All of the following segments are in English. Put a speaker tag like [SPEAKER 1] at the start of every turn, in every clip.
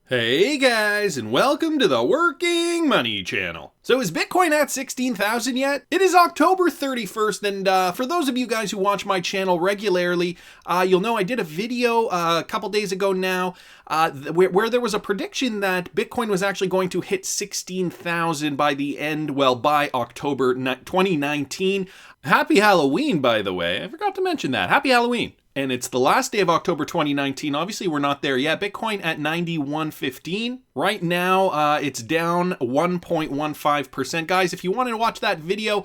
[SPEAKER 1] Hey guys, and welcome to the Working Money Channel. So is Bitcoin at 16,000 yet? It is October 31st, and for those of you guys who watch my channel regularly, you'll know I did a video a couple days ago now where there was a prediction that Bitcoin was actually going to hit 16,000 by the end, by October 2019. Happy Halloween, by the way. I forgot to mention that. Happy Halloween. And it's the last day of October 2019. Obviously, we're not there yet. Bitcoin at 91.15. Right now, it's down 1.15%. Guys, if you wanted to watch that video,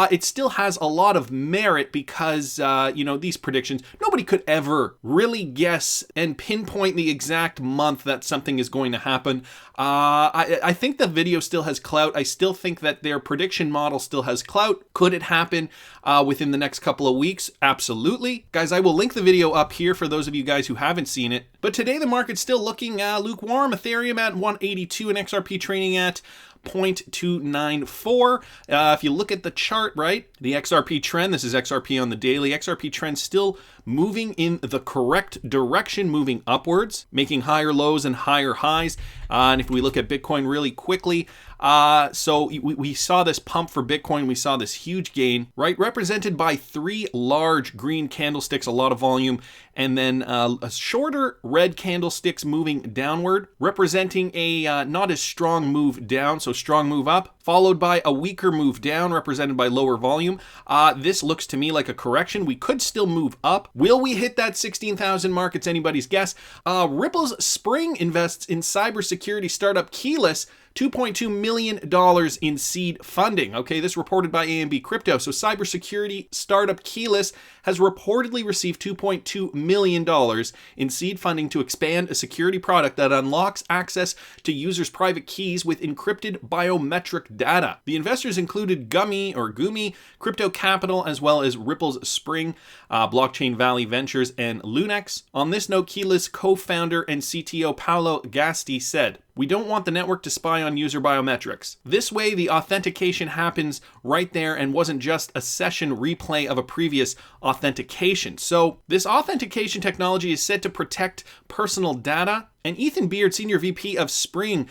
[SPEAKER 1] it still has a lot of merit because, these predictions, nobody could ever really guess and pinpoint the exact month that something is going to happen. I think the video still has clout. I still think that their prediction model still has clout. Could it happen within the next couple of weeks? Absolutely. Guys, I will link the video up here for those of you guys who haven't seen it. But today the market's still looking lukewarm. Ethereum at 182 and XRP trading at 0.294. If you look at the chart, right, the XRP trend, this is XRP on the daily, XRP trend still moving in the correct direction, moving upwards, making higher lows and higher highs. And if we look at Bitcoin really quickly, so we saw this pump for Bitcoin. We saw this huge gain, right? Represented by three large green candlesticks, a lot of volume, and then a shorter red candlesticks moving downward, representing a not as strong move down, so strong move up, followed by a weaker move down, represented by lower volume. This looks to me like a correction. We could still move up. Will we hit that 16,000 mark? It's anybody's guess. Ripple's Xpring invests in cybersecurity startup Keyless, $2.2 million in seed funding. Okay, this reported by AMB Crypto. So cybersecurity startup Keyless has reportedly received $2.2 million in seed funding to expand a security product that unlocks access to users' private keys with encrypted biometric data. The investors included Gumi, Crypto Capital, as well as Ripple's Xpring, Blockchain Valley Ventures, and Lunex. On this note, Keyless co-founder and CTO Paolo Gasti said, "We don't want the network to spy on user biometrics. This way, the authentication happens right there and wasn't just a session replay of a previous authentication." So this authentication technology is said to protect personal data. And Ethan Beard, Senior VP of Xpring,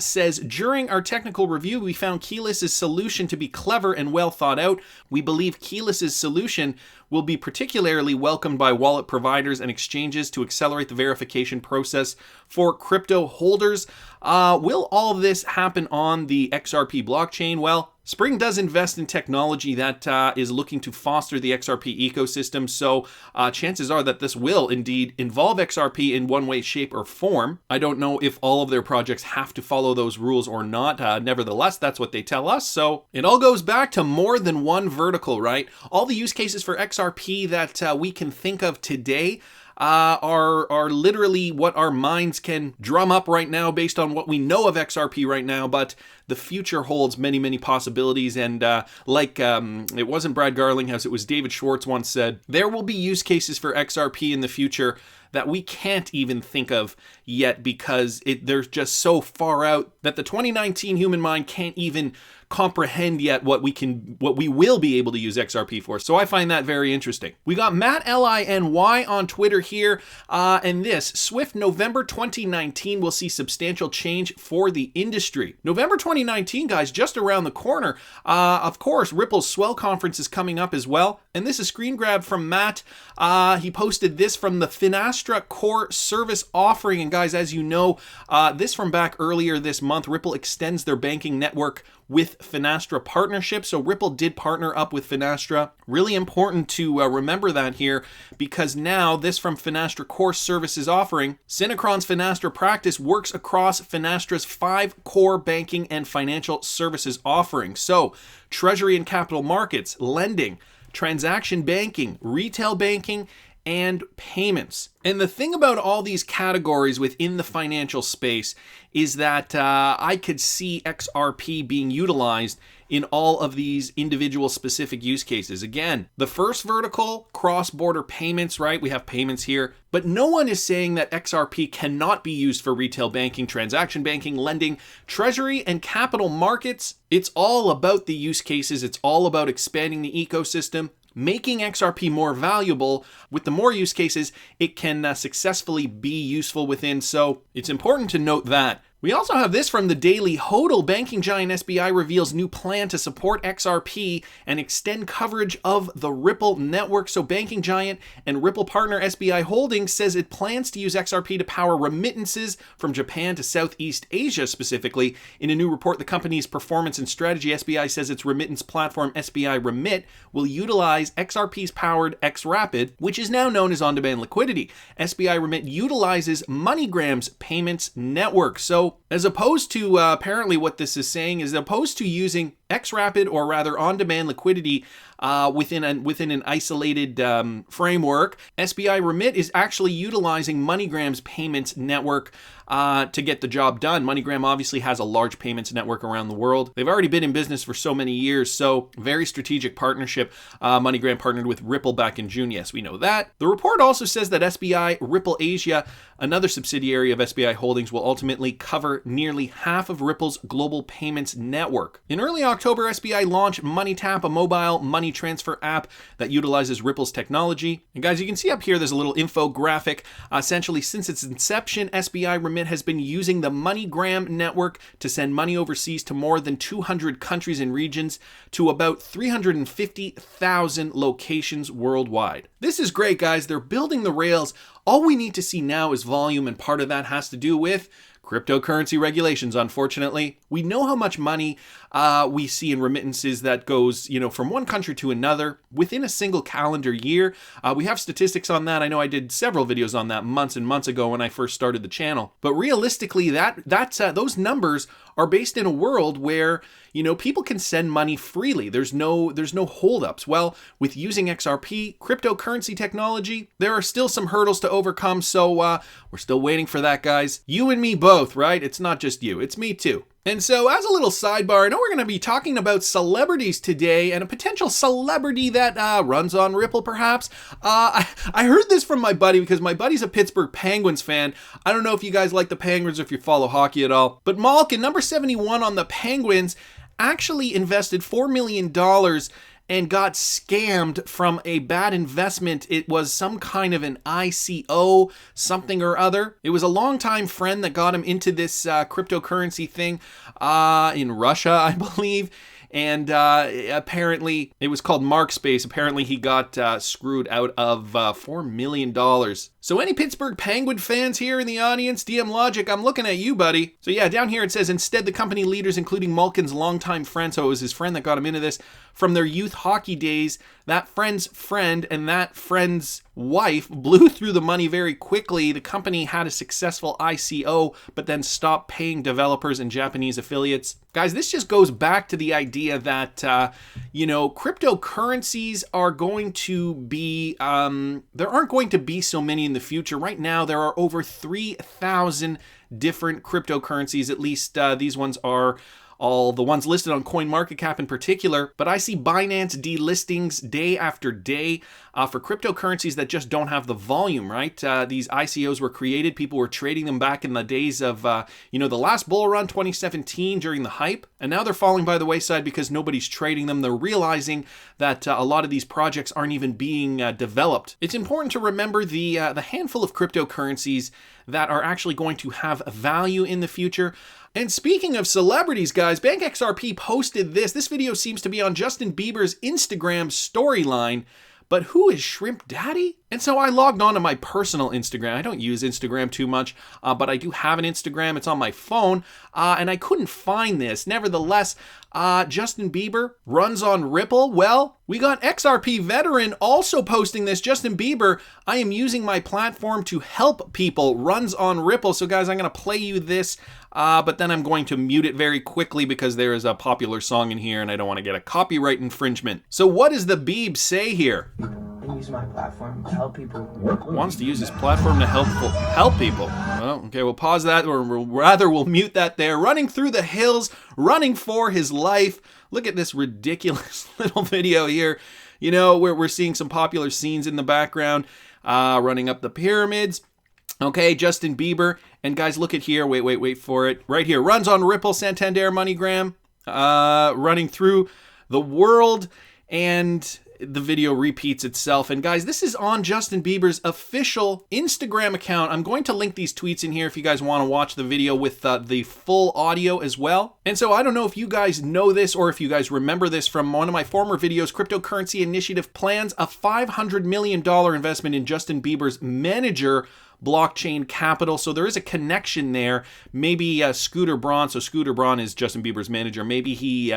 [SPEAKER 1] says, "During our technical review, we found Keyless's solution to be clever and well thought out. We believe Keyless's solution will be particularly welcomed by wallet providers and exchanges to accelerate the verification process for crypto holders." Will all this happen on the XRP blockchain? Well, Xpring does invest in technology that is looking to foster the XRP ecosystem, so chances are that this will indeed involve XRP in one way, shape, or form. I don't know if all of their projects have to follow those rules or not. Nevertheless, that's what they tell us. So it all goes back to more than one vertical, right? All the use cases for XRP that we can think of today are literally what our minds can drum up right now based on what we know of XRP right now, but the future holds many, many possibilities. And it wasn't Brad Garlinghouse, it was David Schwartz once said, there will be use cases for XRP in the future that we can't even think of yet because they're just so far out that the 2019 human mind can't even comprehend yet what we will be able to use XRP for. So I find that very interesting. We got Matt LINY on Twitter here, and this Swift November 2019 will see substantial change for the industry. November 2019, guys, just around the corner. Of course, Ripple's Swell Conference is coming up as well. And this is a screen grab from Matt. He posted this from the Finastra core service offering. And guys, as you know, this from back earlier this month, Ripple extends their banking network with Finastra partnership. So Ripple did partner up with Finastra. Really important to remember that here, because now this from Finastra core services offering, Synchron's Finastra practice works across Finastra's 5 core banking and financial services offerings. So treasury and capital markets, lending, transaction banking, retail banking, and payments. And the thing about all these categories within the financial space is that I could see XRP being utilized in all of these individual specific use cases. Again, the first vertical, cross-border payments, right? We have payments here, but no one is saying that XRP cannot be used for retail banking, transaction banking, lending, treasury, and capital markets. It's all about the use cases. It's all about expanding the ecosystem. making XRP more valuable. With the more use cases, it can successfully be useful within. So it's important to note that. We also have this from the Daily HODL. Banking giant SBI reveals new plan to support XRP and extend coverage of the Ripple network. So banking giant and Ripple partner SBI Holdings says it plans to use XRP to power remittances from Japan to Southeast Asia specifically. In a new report, the company's performance and strategy, SBI says its remittance platform SBI Remit will utilize XRP's powered XRapid, which is now known as on-demand liquidity. SBI Remit utilizes MoneyGram's payments network. So as opposed to apparently what this is saying is opposed to using XRapid, or rather on-demand liquidity within an isolated framework, SBI Remit is actually utilizing MoneyGram's payments network to get the job done. MoneyGram obviously has a large payments network around the world. They've already been in business for so many years, so very strategic partnership. MoneyGram partnered with Ripple back in June. Yes, we know that. The report also says that SBI Ripple Asia, another subsidiary of SBI Holdings, will ultimately cover nearly half of Ripple's global payments network. In early October, SBI launched MoneyTap, a mobile money transfer app that utilizes Ripple's technology. And guys, you can see up here, there's a little infographic. Essentially, since its inception, SBI Remit has been using the MoneyGram network to send money overseas to more than 200 countries and regions to about 350,000 locations worldwide. This is great, guys. They're building the rails. All we need to see now is volume, and part of that has to do with cryptocurrency regulations, unfortunately. We know how much money we see in remittances that goes, from one country to another within a single calendar year. We have statistics on that. I know I did several videos on that months and months ago when I first started the channel. But realistically, those numbers are based in a world where, people can send money freely. There's no holdups. Well, with using XRP, cryptocurrency technology, there are still some hurdles to overcome. So we're still waiting for that, guys. You and me both, right? It's not just you, it's me too. And so as a little sidebar, I know we're going to be talking about celebrities today and a potential celebrity that runs on Ripple, perhaps. I heard this from my buddy because my buddy's a Pittsburgh Penguins fan. I don't know if you guys like the Penguins or if you follow hockey at all. But Malkin, number 71 on the Penguins, actually invested $4 million and got scammed from a bad investment. It was some kind of an ICO, something or other. It was a longtime friend that got him into this cryptocurrency thing in Russia, I believe. And apparently, it was called Markspace. Apparently, he got screwed out of $4 million. So any Pittsburgh Penguin fans here in the audience, DM Logic, I'm looking at you, buddy. So yeah, down here it says, instead, the company leaders, including Malkin's longtime friend, so it was his friend that got him into this, from their youth hockey days, that friend's friend and that friend's wife blew through the money very quickly. The company had a successful ICO, but then stopped paying developers and Japanese affiliates. Guys, this just goes back to the idea that, cryptocurrencies are going to be, there aren't going to be so many in the future. Right now, there are over 3,000 different cryptocurrencies. At least these ones are all the ones listed on CoinMarketCap in particular, but I see Binance delistings day after day for cryptocurrencies that just don't have the volume, right? These ICOs were created, people were trading them back in the days of, the last bull run, 2017, during the hype, and now they're falling by the wayside because nobody's trading them. They're realizing that a lot of these projects aren't even being developed. It's important to remember the handful of cryptocurrencies that are actually going to have value in the future. And speaking of celebrities, guys, Bank XRP posted this. This video seems to be on Justin Bieber's Instagram storyline. But who is Shrimp Daddy? And so I logged on to my personal Instagram. I don't use Instagram too much, but I do have an Instagram. It's on my phone, and I couldn't find this. Nevertheless, Justin Bieber runs on Ripple. Well, we got XRP veteran also posting this. Justin Bieber, I am using my platform to help people, runs on Ripple. So guys, I'm going to play you this, but then I'm going to mute it very quickly because there is a popular song in here and I don't want to get a copyright infringement. So what does the Beeb say here?
[SPEAKER 2] I use my platform to help people.
[SPEAKER 1] Wants to use his platform to help people. Well, okay, we'll pause that, or rather we'll mute that there. Running through the hills, running for his life. Look at this ridiculous little video here. Where we're seeing some popular scenes in the background, running up the pyramids. Okay, Justin Bieber. And guys, look at here. Wait for it. Right here. Runs on Ripple, Santander, MoneyGram. Running through the world. And the video repeats itself. And guys, this is on Justin Bieber's official Instagram account. I'm going to link these tweets in here if you guys want to watch the video with the full audio as well. And so I don't know if you guys know this or if you guys remember this from one of my former videos, Cryptocurrency Initiative plans a $500 million investment in Justin Bieber's manager blockchain capital. So there is a connection there. Maybe Scooter Braun, so Scooter Braun is Justin Bieber's manager. Maybe he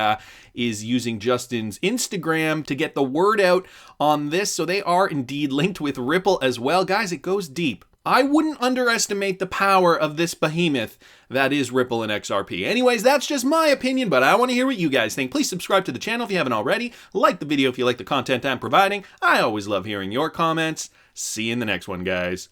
[SPEAKER 1] is using Justin's Instagram to get the word out on this. So they are indeed linked with Ripple as well. Guys, it goes deep. I wouldn't underestimate the power of this behemoth that is Ripple and XRP. Anyways, that's just my opinion, but I want to hear what you guys think. Please subscribe to the channel if you haven't already. Like the video if you like the content I'm providing. I always love hearing your comments. See you in the next one, guys.